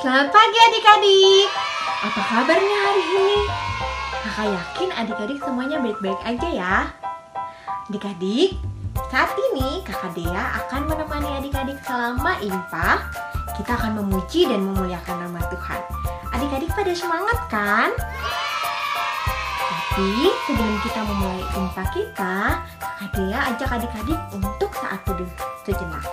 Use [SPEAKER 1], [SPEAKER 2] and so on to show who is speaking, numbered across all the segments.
[SPEAKER 1] Selamat pagi adik-adik. Apa kabarnya hari ini? Kakak yakin adik-adik semuanya baik-baik aja ya. Adik-adik, saat ini Kakak Dea akan menemani adik-adik selama infak. Kita akan memuji dan memuliakan nama Tuhan. Adik-adik pada semangat kan? Tapi sebelum kita memulai infak kita, Kakak Dea ajak adik-adik untuk saat teduh sejenak.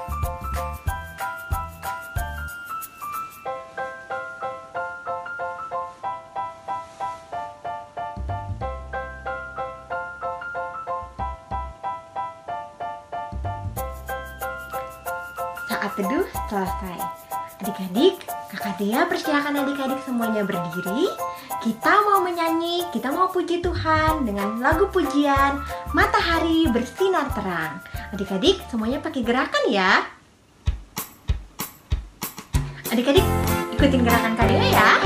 [SPEAKER 1] Saat teduh selesai. Adik-adik, Kakak Dea persilakan adik-adik semuanya berdiri. Kita mau menyanyi, kita mau puji Tuhan dengan lagu pujian Matahari Bersinar Terang. Adik-adik semuanya pakai gerakan ya. Adik-adik ikutin gerakan Kak Dea ya.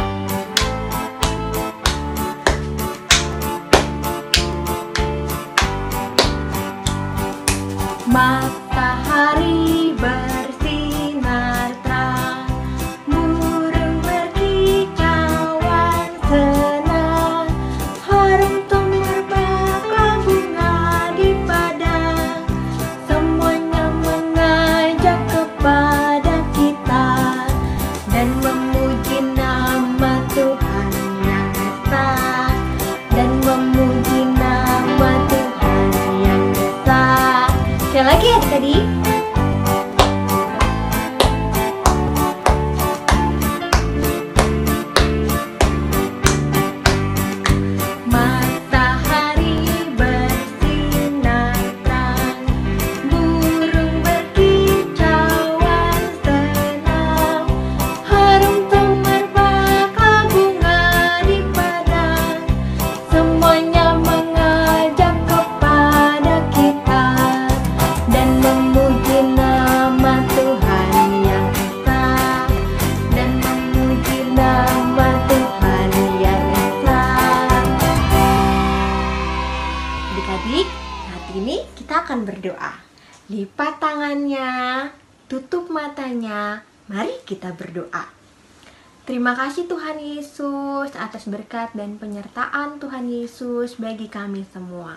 [SPEAKER 1] Matahari bersinar terang, burung berkicauan senang, harum merbaklah bunga di padang, semuanya mengajak kepada kita dan memuji nama Tuhan yang esa, dan memuji nama Tuhan yang esa. Sekali lagi adik-adik. Matahari bersinar terang, burung berkicauan senang, harum merbaklah bunga di padang, semuanya mengajak kepada kita dan memuji nama Tuhan yang esa, dan memuji nama Tuhan yang esa. Adik-adik, saat ini kita akan berdoa. Lipat tangannya, tutup matanya, mari kita berdoa. Terima kasih Tuhan Yesus atas berkat dan penyertaan Tuhan Yesus bagi kami semua.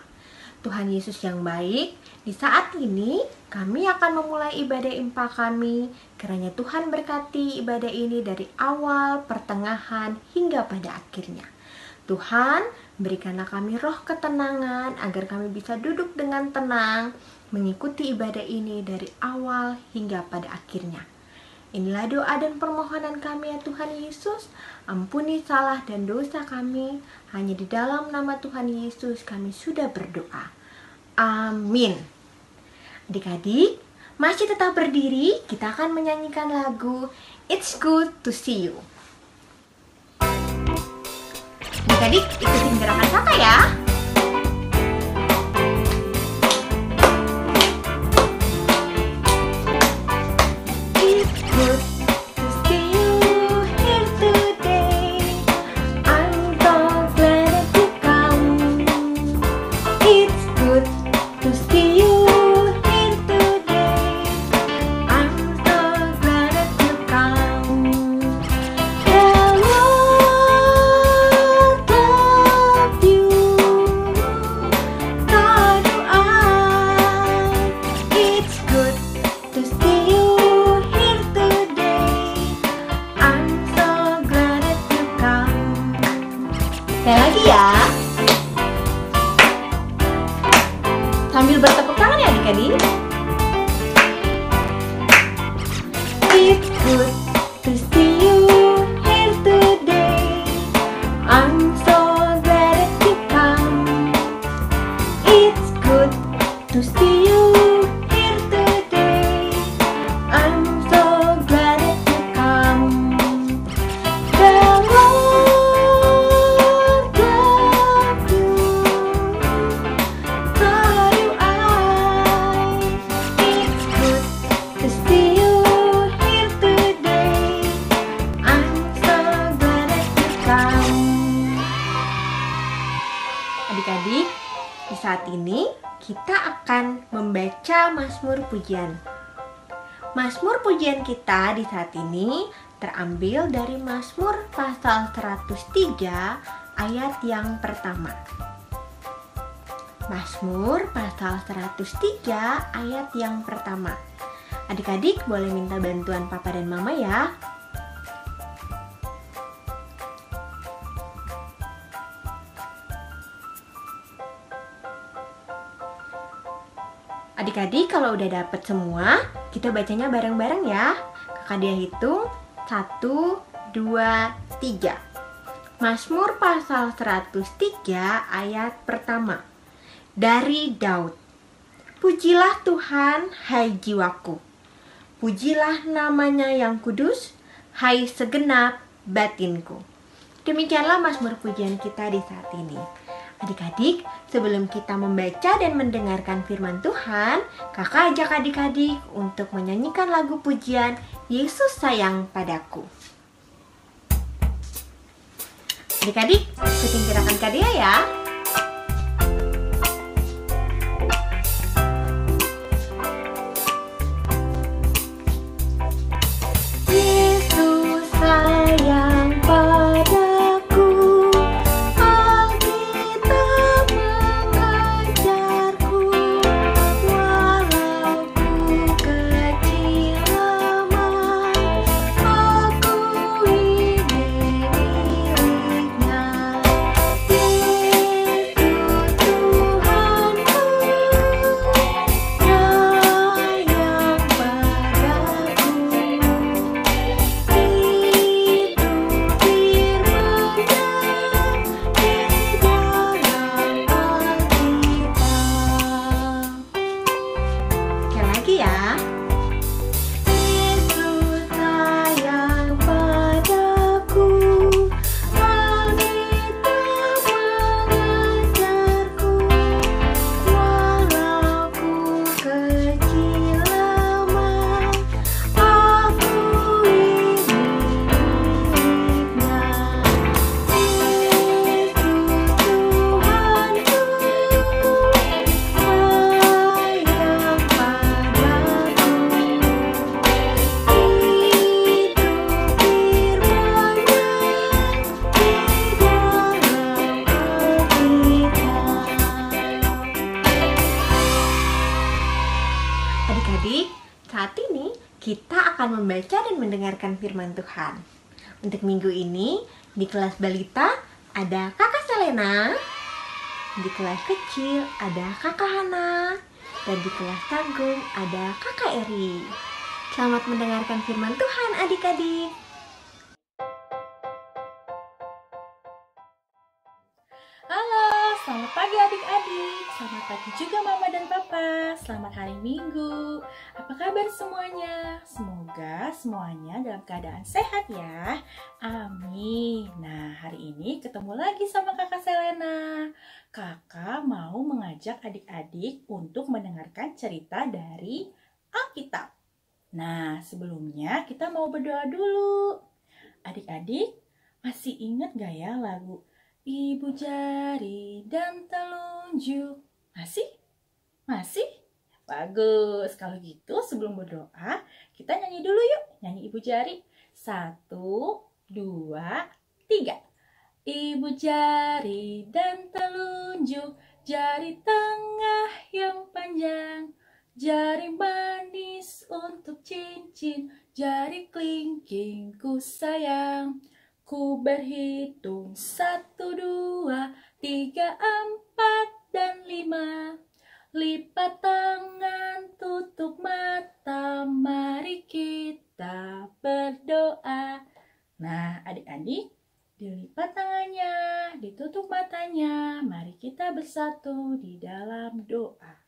[SPEAKER 1] Tuhan Yesus yang baik, di saat ini kami akan memulai ibadah infak kami. Kiranya Tuhan berkati ibadah ini dari awal, pertengahan, hingga pada akhirnya. Tuhan, berikanlah kami roh ketenangan agar kami bisa duduk dengan tenang, mengikuti ibadah ini dari awal hingga pada akhirnya. Inilah doa dan permohonan kami ya Tuhan Yesus. Ampuni salah dan dosa kami. Hanya di dalam nama Tuhan Yesus kami sudah berdoa. Amin. Adik-adik, masih tetap berdiri. Kita akan menyanyikan lagu It's Good to See You. Adik-adik ikutin gerakan kakak ya. Sekali lagi ya. Sambil bertepuk tangan ya adik-adik. It's good to see you here today. I'm so glad that you come. It's good to see you here today. I'm so glad that you come. Adik-adik, di saat ini kita akan membaca Mazmur Pujian. Mazmur pujian kita di saat ini terambil dari Mazmur pasal 103 ayat yang pertama. Mazmur pasal 103 ayat yang pertama. Adik-adik boleh minta bantuan papa dan mama ya. Adik-adik kalau udah dapet semua, kita bacanya bareng-bareng ya. Kakak dia hitung 1, 2, 3. Mazmur pasal 103 ayat pertama. Dari Daud. Pujilah Tuhan, hai jiwaku. Pujilah namanya yang kudus, hai segenap batinku. Demikianlah Mazmur pujian kita di saat ini. Adik-adik, sebelum kita membaca dan mendengarkan firman Tuhan, kakak ajak adik-adik untuk menyanyikan lagu pujian Yesus Sayang Padaku. Adik-adik, ikutin gerakan Kak Dea ya. Yesus sayang padaku, Alkitab mengajarku, walau ku kecil lemah, aku ini miliknya. Yesus Tuhanku, sayang padaku. Sekali lagi ya. Yesus sayang padaku, Alkitab mengajarku, walau ku kecil lemah, aku ini miliknya. Yesus Tuhanku, sayang padaku. Itu firman-Nya di dalam Alkitab. Adik-adik, saat ini kita akan membaca dan mendengarkan firman Tuhan. Untuk minggu ini, di kelas balita ada Kakak Selena, di kelas kecil ada Kakak Hana, dan di kelas tanggung ada Kakak Eri. Selamat mendengarkan firman Tuhan adik-adik.
[SPEAKER 2] Halo, selamat pagi adik-adik. Selamat pagi juga mama dan papa. Selamat hari Minggu. Apa kabar semuanya? Semoga semuanya dalam keadaan sehat ya. Amin. Nah, hari ini ketemu lagi sama Kakak Selena. Kakak mau mengajak adik-adik untuk mendengarkan cerita dari Alkitab. Nah, sebelumnya kita mau berdoa dulu. Adik-adik, masih ingat gak ya lagu Ibu jari dan telunjuk? Masih? Masih? Bagus. Kalau gitu sebelum berdoa, kita nyanyi dulu yuk. Nyanyi Ibu jari. 1, 2, 3. Ibu jari dan telunjuk, jari tengah yang panjang, jari manis untuk cincin, jari kelingking ku sayang. Ku berhitung 1, 2, 3, 4, dan 5. Lipat tangan, tutup mata, mari kita berdoa. Nah, adik-adik, dilipat tangannya, ditutup matanya, mari kita bersatu di dalam doa.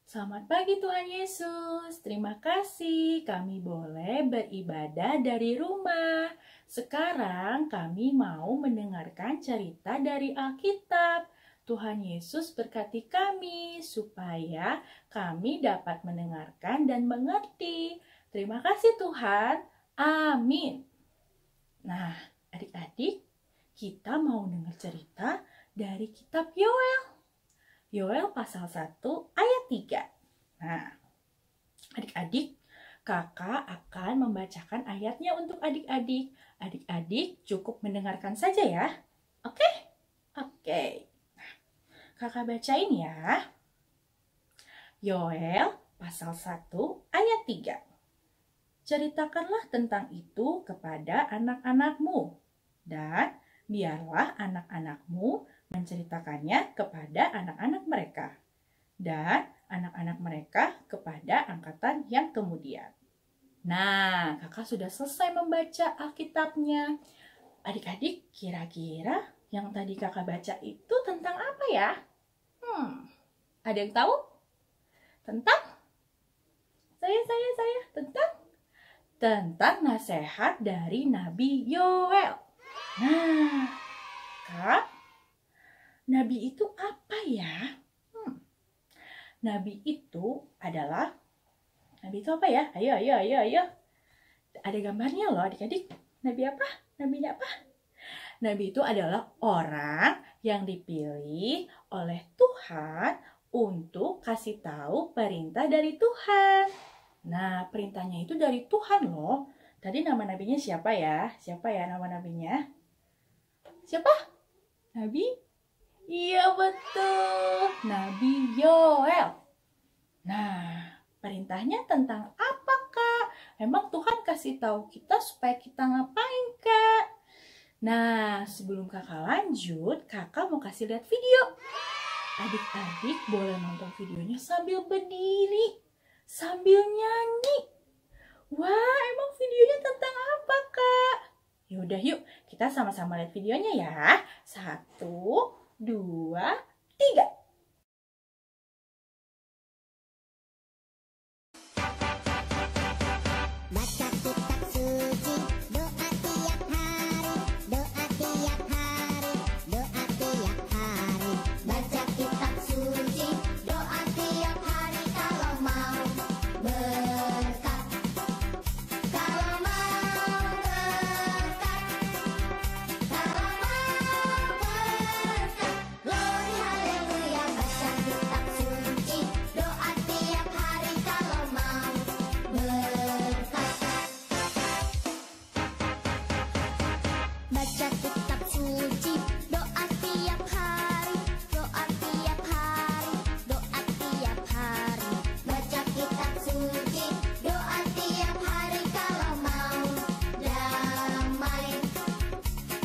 [SPEAKER 2] Selamat pagi Tuhan Yesus, terima kasih kami boleh beribadah dari rumah. Sekarang kami mau mendengarkan cerita dari Alkitab. Tuhan Yesus berkati kami supaya kami dapat mendengarkan dan mengerti. Terima kasih Tuhan, amin. Nah, adik-adik, kita mau dengar cerita dari kitab Yoel. Yoel pasal 1 ayat 3. Nah, adik-adik, Kakak akan membacakan ayatnya untuk adik-adik. Adik-adik cukup mendengarkan saja ya. Oke? Oke. Nah, kakak bacain ya. Yoel pasal 1 ayat 3. Ceritakanlah tentang itu kepada anak-anakmu, dan biarlah anak-anakmu menceritakannya kepada anak-anak mereka, dan anak-anak mereka kepada angkatan yang kemudian. Nah, kakak sudah selesai membaca Alkitabnya. Adik-adik, kira-kira yang tadi kakak baca itu tentang apa ya? Ada yang tahu? Tentang? Saya. Tentang nasihat dari Nabi Yoel. Nah, Kak, Nabi itu apa ya? Nabi itu adalah, Nabi itu apa ya? Ayo. Ada gambarnya loh adik-adik. Nabi apa? Nabinya apa? Nabi itu adalah orang yang dipilih oleh Tuhan untuk kasih tahu perintah dari Tuhan. Nah, perintahnya itu dari Tuhan loh. Tadi nama nabinya siapa ya? Siapa ya nama nabinya? Siapa? Nabi? Iya betul. Nabi Yoel. Nah, perintahnya tentang apa, Kak? Emang Tuhan kasih tahu kita supaya kita ngapain, Kak? Nah, sebelum kakak lanjut, kakak mau kasih lihat video. Adik-adik boleh nonton videonya sambil berdiri, sambil nyanyi. Wah, emang videonya tentang apa, Kak? Yaudah yuk, kita sama-sama lihat videonya ya. 1, 2, 3.
[SPEAKER 3] Baca kitab suci, doa tiap hari, doa tiap hari, doa tiap hari. Baca kitab suci, doa tiap hari kalau mau berkat. Kalau mau berkat, kalau mau berkat. Glory haleluya, baca kitab suci, doa tiap hari kalau mau berkat. Baca kitab suci, doa tiap hari, doa tiap hari, doa tiap hari. Baca kitab suci, doa tiap hari kalau mau damai.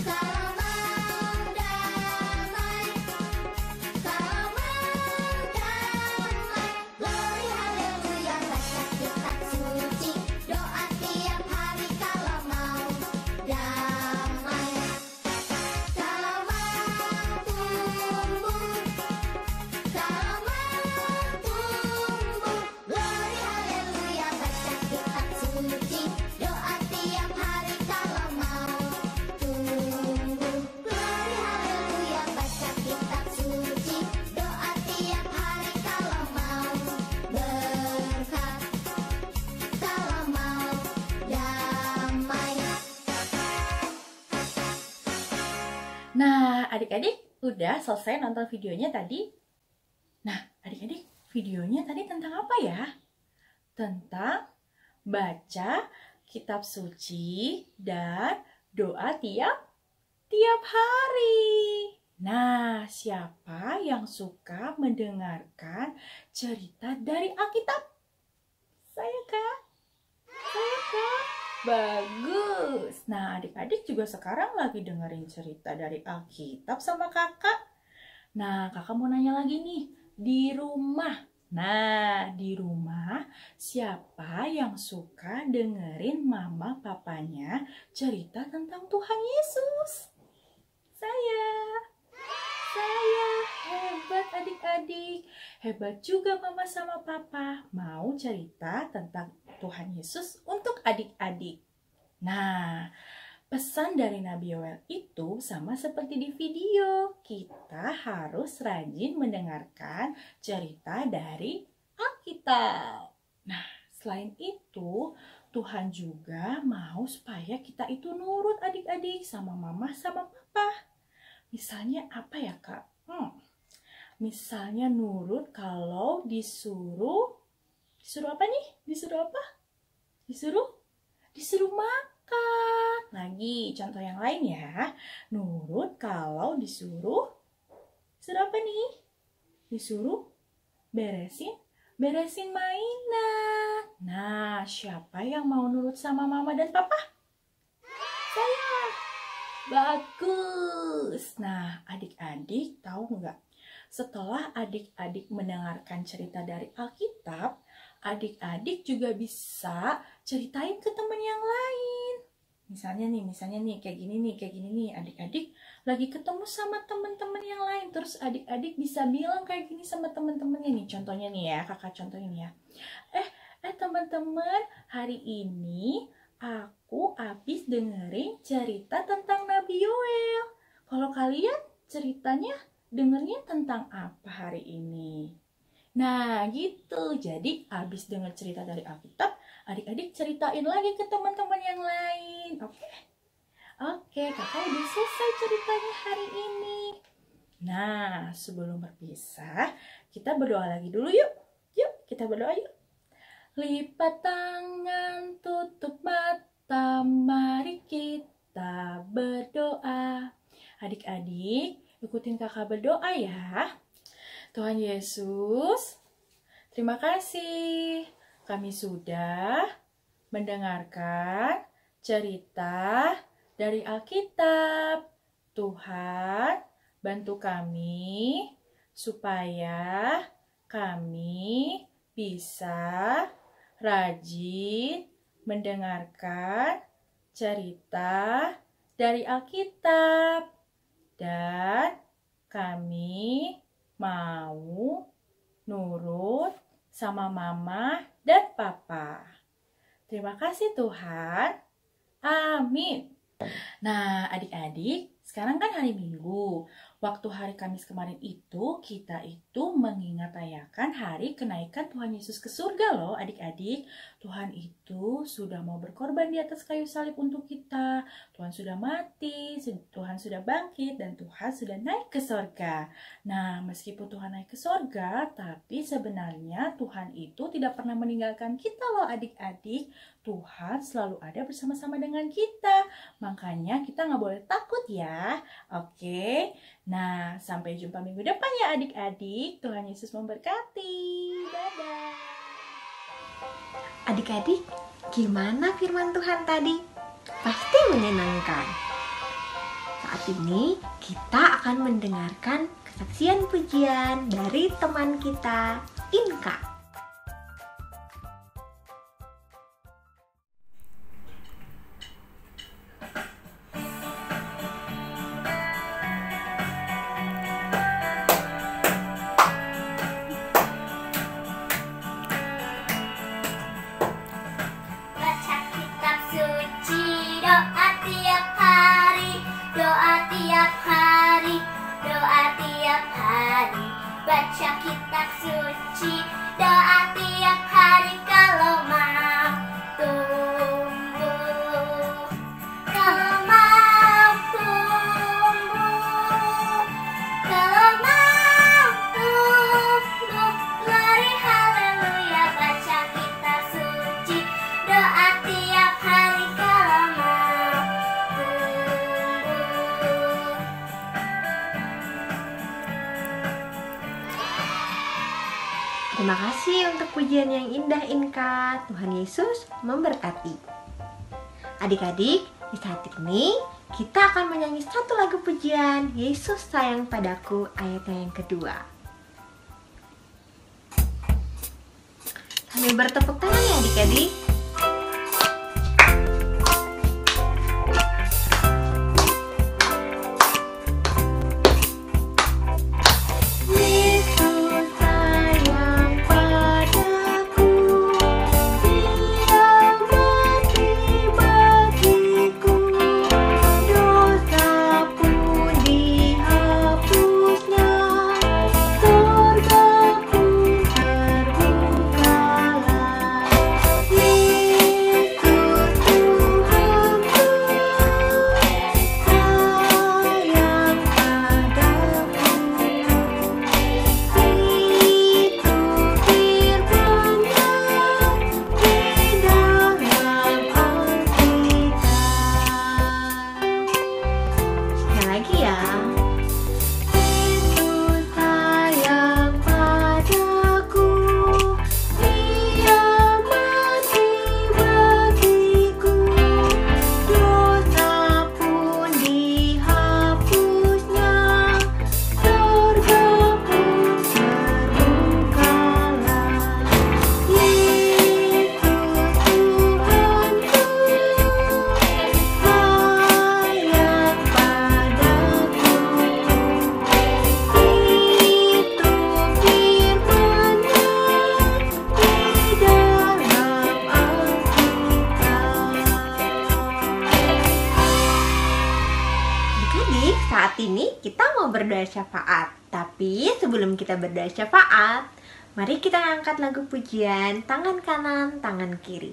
[SPEAKER 3] Kalau mau damai, kalau mau damai. Glory haleluya, baca kitab suci, doa tiap hari kalau mau damai. Kalau mau tumbuh, kalau mau tumbuh. Glory haleluya, baca kitab suci, doa tiap hari kalau mau tumbuh. Glory haleluya, baca kitab suci, doa tiap hari kalau mau berkat, kalau mau damai.
[SPEAKER 2] Nah, adik-adik udah selesai nonton videonya tadi? Nah, adik-adik videonya tadi tentang apa ya? Tentang baca kitab suci dan doa tiap hari. Nah, siapa yang suka mendengarkan cerita dari Alkitab? Saya, Kak. Bagus. Nah, adik-adik juga sekarang lagi dengerin cerita dari Alkitab sama kakak. Nah, kakak mau nanya lagi nih, di rumah. Nah, di rumah siapa yang suka dengerin mama papanya cerita tentang Tuhan Yesus? Saya. Hebat adik-adik. Hebat juga mama sama papa mau cerita tentang Tuhan Yesus untuk adik-adik. Nah, pesan dari Nabi Yoel itu sama seperti di video. Kita harus rajin mendengarkan cerita dari Alkitab. Nah, selain itu, Tuhan juga mau supaya kita itu nurut adik-adik sama mama sama papa. Misalnya apa ya, Kak? Misalnya nurut kalau disuruh apa nih? Disuruh apa? Disuruh makan. Lagi contoh yang lain ya. Nurut kalau disuruh apa nih? Disuruh beresin mainan. Nah, siapa yang mau nurut sama mama dan papa? Saya. Bagus. Nah, adik-adik tahu nggak? Setelah adik-adik mendengarkan cerita dari Alkitab, adik-adik juga bisa ceritain ke teman yang lain. Misalnya nih, kayak gini nih, adik-adik lagi ketemu sama teman-teman yang lain. Terus adik-adik bisa bilang kayak gini sama teman-temannya nih. Contohnya nih ya, kakak contohin ya. Teman-teman, hari ini aku habis dengerin cerita tentang Nabi Yoel. Kalau kalian ceritanya dengernya tentang apa hari ini? Nah, gitu. Jadi, habis denger cerita dari Alkitab, adik-adik ceritain lagi ke teman-teman yang lain. Oke, kakak udah selesai ceritanya hari ini. Nah, sebelum berpisah, kita berdoa lagi dulu yuk. Yuk, kita berdoa yuk. Lipat tangan, tutup mata, mari kita berdoa. Adik-adik, ikutin kakak berdoa ya. Tuhan Yesus, terima kasih. Kami sudah mendengarkan cerita dari Alkitab. Tuhan, bantu kami supaya kami bisa rajin mendengarkan cerita dari Alkitab. Dan kami mau nurut sama mama dan papa. Terima kasih Tuhan. Amin. Nah, adik-adik, sekarang kan hari Minggu. Waktu hari Kamis kemarin itu, kita itu mengingat rayakan hari kenaikan Tuhan Yesus ke surga loh adik-adik. Tuhan itu sudah mau berkorban di atas kayu salib untuk kita. Tuhan sudah mati, Tuhan sudah bangkit, dan Tuhan sudah naik ke surga. Nah, meskipun Tuhan naik ke surga, tapi sebenarnya Tuhan itu tidak pernah meninggalkan kita loh adik-adik. Tuhan selalu ada bersama-sama dengan kita. Makanya kita nggak boleh takut ya. Oke. Nah, sampai jumpa minggu depan ya adik-adik. Tuhan Yesus memberkati. Dadah.
[SPEAKER 1] Adik-adik, gimana firman Tuhan tadi? Pasti menyenangkan. Saat ini kita akan mendengarkan kesaksian pujian dari teman kita, Inka.
[SPEAKER 3] Baca kitab suci, doa tiap hari, doa tiap hari, doa tiap hari. Baca kitab suci, doa tiap hari kalau mau tumbuh, kalau mau tumbuh, kalau mau tumbuh. Glory haleluya. Baca kitab suci, doa tiap hari kalau mau tumbuh.
[SPEAKER 1] Terima kasih untuk pujian yang indah Inka. Tuhan Yesus memberkati. Adik-adik, di saat ini kita akan menyanyi satu lagu pujian, Yesus sayang padaku, ayatnya yang kedua. Sambil bertepuk tangan ya adik-adik. Yesus sayang padaku, Dia mati bagiku, dosa pun dihapusnya, surga pun terbukalah. berdoa syafaat. Tapi sebelum kita berdoa syafaat, mari kita angkat lagu pujian tangan kanan, tangan kiri.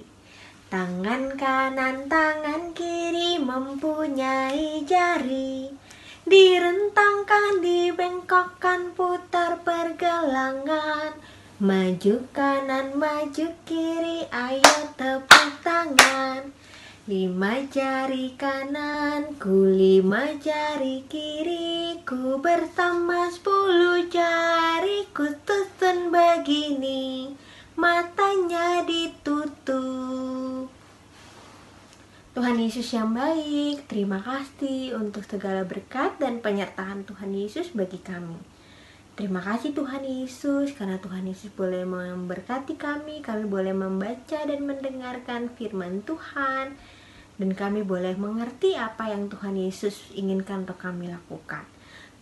[SPEAKER 1] Tangan kanan, tangan kiri mempunyai jari. Direntangkan, dibengkokkan, putar pergelangan. Maju kanan, maju kiri, ayo tepuk tangan. 5 jari kanan, ku 5 jari kiri, ku bersama 10 jari, ku susun begini, matanya ditutup. Tuhan Yesus yang baik, terima kasih untuk segala berkat dan penyertaan Tuhan Yesus bagi kami. Terima kasih Tuhan Yesus, karena Tuhan Yesus boleh memberkati kami boleh membaca dan mendengarkan firman Tuhan, dan kami boleh mengerti apa yang Tuhan Yesus inginkan untuk kami lakukan.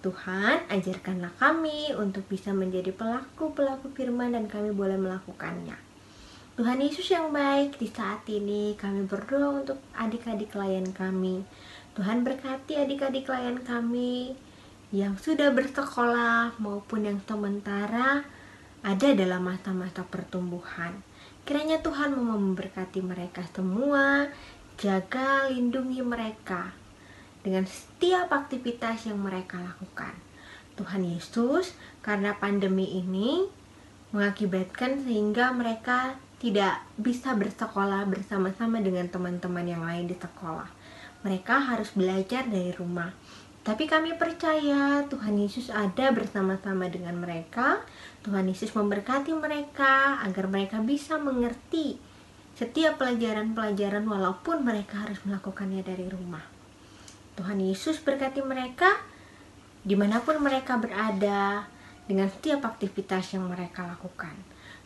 [SPEAKER 1] Tuhan, ajarkanlah kami untuk bisa menjadi pelaku-pelaku firman dan kami boleh melakukannya. Tuhan Yesus yang baik, di saat ini kami berdoa untuk adik-adik klien kami. Tuhan berkati adik-adik klien kami yang sudah bersekolah maupun yang sementara ada dalam masa-masa pertumbuhan. Kiranya Tuhan mau memberkati mereka semua, jaga, lindungi mereka dengan setiap aktivitas yang mereka lakukan. Tuhan Yesus, karena pandemi ini mengakibatkan sehingga mereka tidak bisa bersekolah bersama-sama dengan teman-teman yang lain di sekolah. Mereka harus belajar dari rumah. Tapi kami percaya Tuhan Yesus ada bersama-sama dengan mereka. Tuhan Yesus memberkati mereka agar mereka bisa mengerti setiap pelajaran-pelajaran walaupun mereka harus melakukannya dari rumah. Tuhan Yesus berkati mereka dimanapun mereka berada dengan setiap aktivitas yang mereka lakukan.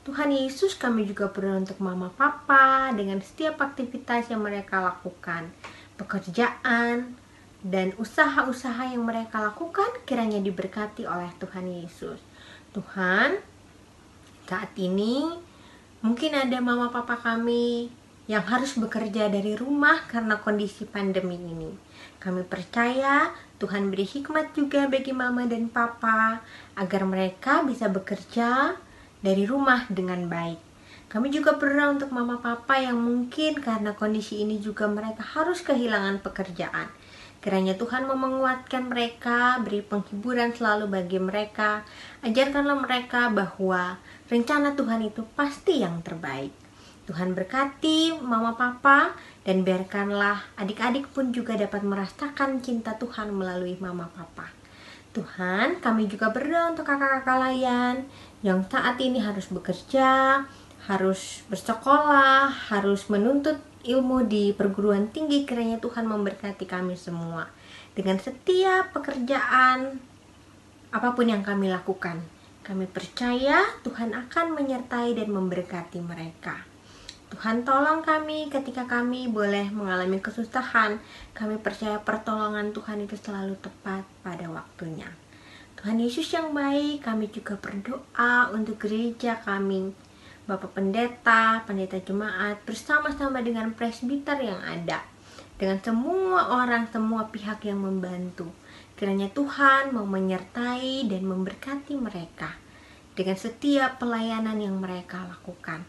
[SPEAKER 1] Tuhan Yesus, kami juga berdoa untuk mama papa dengan setiap aktivitas yang mereka lakukan, pekerjaan dan usaha-usaha yang mereka lakukan kiranya diberkati oleh Tuhan Yesus. Tuhan, saat ini mungkin ada mama papa kami yang harus bekerja dari rumah karena kondisi pandemi ini. Kami percaya Tuhan beri hikmat juga bagi mama dan papa agar mereka bisa bekerja dari rumah dengan baik. Kami juga berdoa untuk mama papa yang mungkin karena kondisi ini juga mereka harus kehilangan pekerjaan. Kiranya Tuhan mau menguatkan mereka, beri penghiburan selalu bagi mereka. Ajarkanlah mereka bahwa rencana Tuhan itu pasti yang terbaik. Tuhan berkati mama papa dan biarkanlah adik-adik pun juga dapat merasakan cinta Tuhan melalui mama papa. Tuhan, kami juga berdoa untuk kakak-kakak layan yang saat ini harus bekerja, harus bersekolah, harus menuntut ilmu di perguruan tinggi. Kiranya Tuhan memberkati kami semua dengan setiap pekerjaan apapun yang kami lakukan. Kami percaya Tuhan akan menyertai dan memberkati mereka. Tuhan, tolong kami ketika kami boleh mengalami kesusahan. Kami percaya pertolongan Tuhan itu selalu tepat pada waktunya. Tuhan Yesus yang baik, kami juga berdoa untuk gereja kami, Bapak Pendeta, Pendeta Jemaat, bersama-sama dengan presbiter yang ada, dengan semua orang, semua pihak yang membantu. Kiranya Tuhan mau menyertai dan memberkati mereka dengan setiap pelayanan yang mereka lakukan.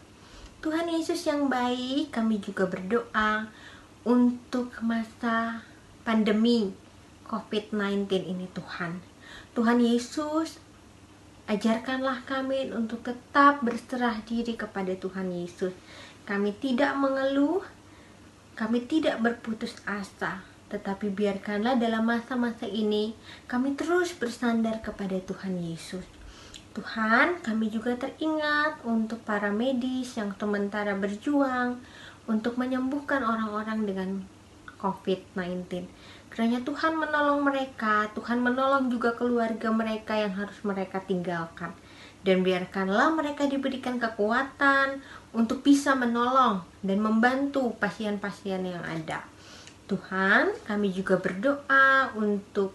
[SPEAKER 1] Tuhan Yesus yang baik, kami juga berdoa untuk masa pandemi COVID-19 ini Tuhan. Tuhan Yesus, ajarkanlah kami untuk tetap berserah diri kepada Tuhan Yesus. Kami tidak mengeluh, kami tidak berputus asa, tetapi biarkanlah dalam masa-masa ini kami terus bersandar kepada Tuhan Yesus. Tuhan, kami juga teringat untuk para medis yang sementara berjuang untuk menyembuhkan orang-orang dengan COVID-19. Kiranya Tuhan menolong mereka, Tuhan menolong juga keluarga mereka yang harus mereka tinggalkan. Dan biarkanlah mereka diberikan kekuatan untuk bisa menolong dan membantu pasien-pasien yang ada. Tuhan, kami juga berdoa untuk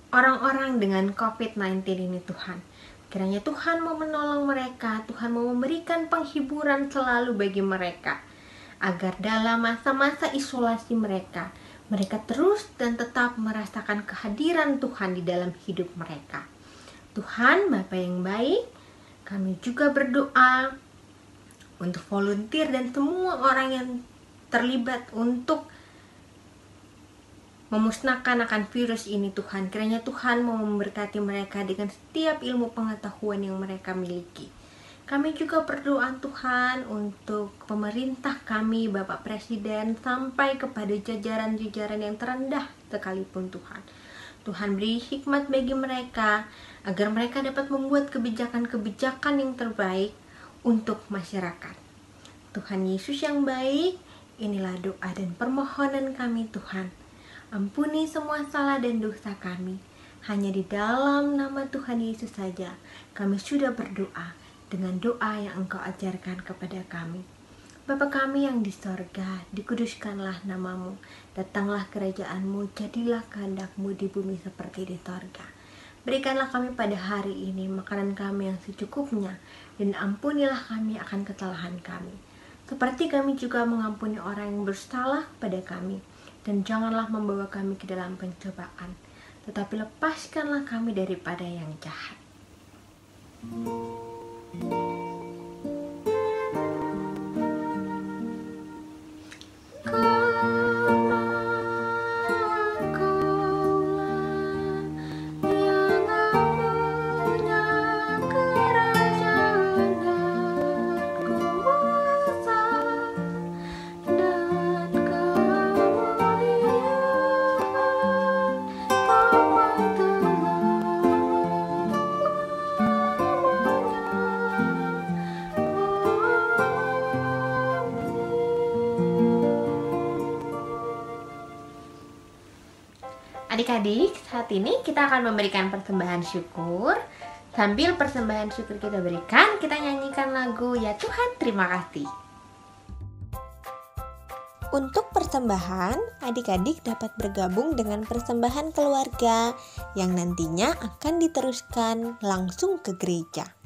[SPEAKER 1] orang-orang dengan COVID-19 ini Tuhan. Kiranya Tuhan mau menolong mereka, Tuhan mau memberikan penghiburan selalu bagi mereka, agar dalam masa-masa isolasi mereka mereka terus dan tetap merasakan kehadiran Tuhan di dalam hidup mereka. Tuhan Bapa yang baik, kami juga berdoa untuk volunteer dan semua orang yang terlibat untuk memusnahkan akan virus ini Tuhan. Kiranya Tuhan mau memberkati mereka dengan setiap ilmu pengetahuan yang mereka miliki. Kami juga berdoa Tuhan untuk pemerintah kami, Bapak Presiden, sampai kepada jajaran-jajaran yang terendah sekalipun Tuhan. Tuhan beri hikmat bagi mereka, agar mereka dapat membuat kebijakan-kebijakan yang terbaik untuk masyarakat. Tuhan Yesus yang baik, inilah doa dan permohonan kami Tuhan. Ampuni semua salah dan dosa kami. Hanya di dalam nama Tuhan Yesus saja kami sudah berdoa dengan doa yang Engkau ajarkan kepada kami. Bapa kami yang di sorga, dikuduskanlah namamu, datanglah kerajaan-Mu, jadilah kehendak-Mu di bumi seperti di sorga. Berikanlah kami pada hari ini makanan kami yang secukupnya, dan ampunilah kami akan kesalahan kami, seperti kami juga mengampuni orang yang bersalah pada kami. Dan janganlah membawa kami ke dalam pencobaan, tetapi lepaskanlah kami daripada yang jahat. Adik-adik, saat ini kita akan memberikan persembahan syukur. Sambil persembahan syukur kita berikan, kita nyanyikan lagu Ya Tuhan Terima Kasih. Untuk persembahan, adik-adik dapat bergabung dengan persembahan keluarga yang nantinya akan diteruskan langsung ke gereja.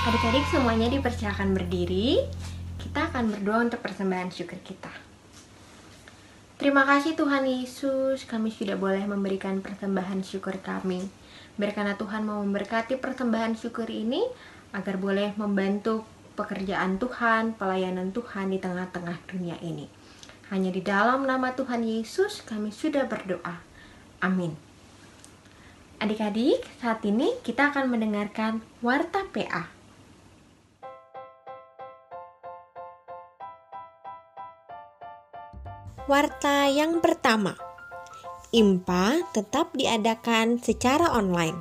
[SPEAKER 1] Adik-adik semuanya dipersilakan berdiri. Kita akan berdoa untuk persembahan syukur kita. Terima kasih Tuhan Yesus, kami sudah boleh memberikan persembahan syukur kami. Biarkanlah Tuhan mau memberkati persembahan syukur ini, agar boleh membantu pekerjaan Tuhan, pelayanan Tuhan di tengah-tengah dunia ini. Hanya di dalam nama Tuhan Yesus kami sudah berdoa. Amin. Adik-adik, saat ini kita akan mendengarkan Warta PA. Warta yang pertama, IMPA tetap diadakan secara online.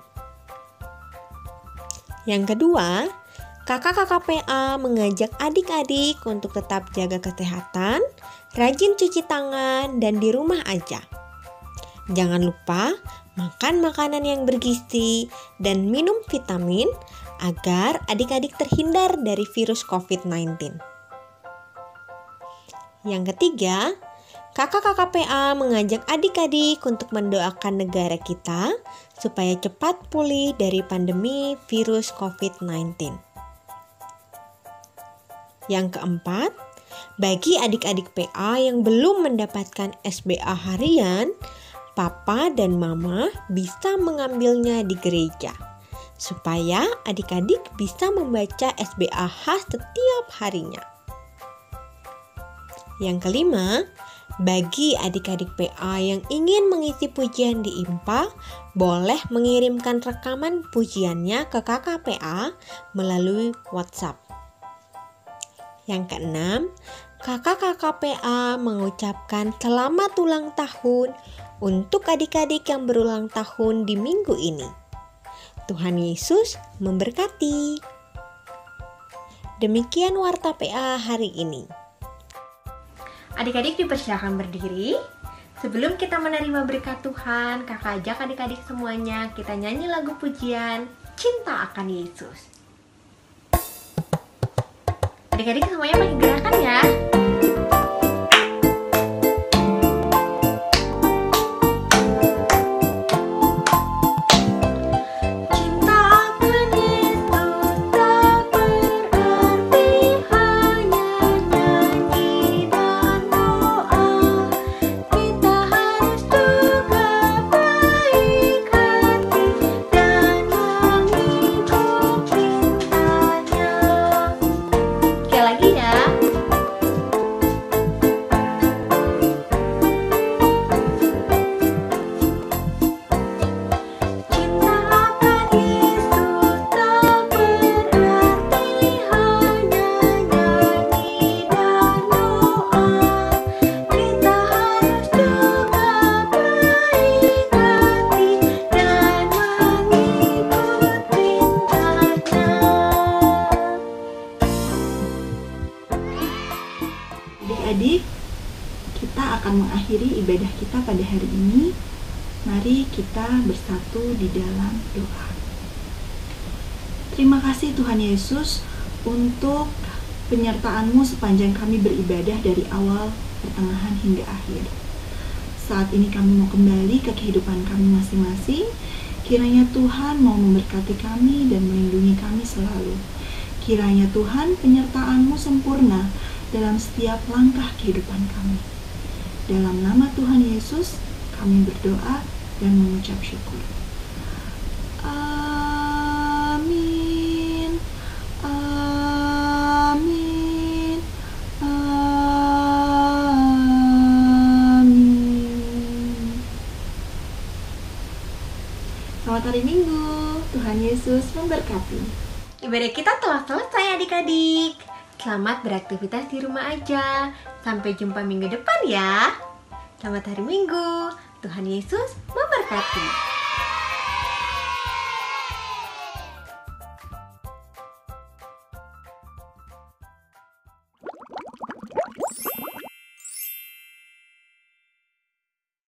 [SPEAKER 1] Yang kedua, kakak-kakak PA mengajak adik-adik untuk tetap jaga kesehatan, rajin cuci tangan, dan di rumah aja. Jangan lupa makan makanan yang bergizi dan minum vitamin agar adik-adik terhindar dari virus COVID-19. Yang ketiga, kakak-kakak PA mengajak adik-adik untuk mendoakan negara kita supaya cepat pulih dari pandemi virus COVID-19. Yang keempat, bagi adik-adik PA yang belum mendapatkan SBA harian, Papa dan Mama bisa mengambilnya di gereja, supaya adik-adik bisa membaca SBA khas setiap harinya. Yang kelima, bagi adik-adik PA yang ingin mengisi pujian di IMPA, boleh mengirimkan rekaman pujiannya ke kakak PA melalui WhatsApp. Yang keenam, kakak-kakak PA mengucapkan selamat ulang tahun untuk adik-adik yang berulang tahun di minggu ini. Tuhan Yesus memberkati. Demikian warta PA hari ini. Adik-adik dipersilakan berdiri. Sebelum kita menerima berkat Tuhan, kakak ajak adik-adik semuanya kita nyanyi lagu pujian Cinta Akan Yesus. Adik-adik semuanya pakai gerakan ya.
[SPEAKER 2] Adik-adik, kita akan mengakhiri ibadah kita pada hari ini. Mari kita bersatu di dalam doa. Terima kasih Tuhan Yesus untuk penyertaan-Mu sepanjang kami beribadah dari awal, pertengahan hingga akhir. Saat ini kami mau kembali ke kehidupan kami masing-masing. Kiranya Tuhan mau memberkati kami dan melindungi kami selalu. Kiranya Tuhan penyertaan-Mu sempurna dalam setiap langkah kehidupan kami. Dalam nama Tuhan Yesus, kami berdoa dan mengucap syukur. Amin. Amin. Amin. Selamat hari Minggu. Tuhan Yesus memberkati.
[SPEAKER 1] Ibadah kita telah selesai adik-adik. Selamat beraktivitas di rumah aja. Sampai jumpa minggu depan ya. Selamat hari Minggu. Tuhan Yesus memberkati.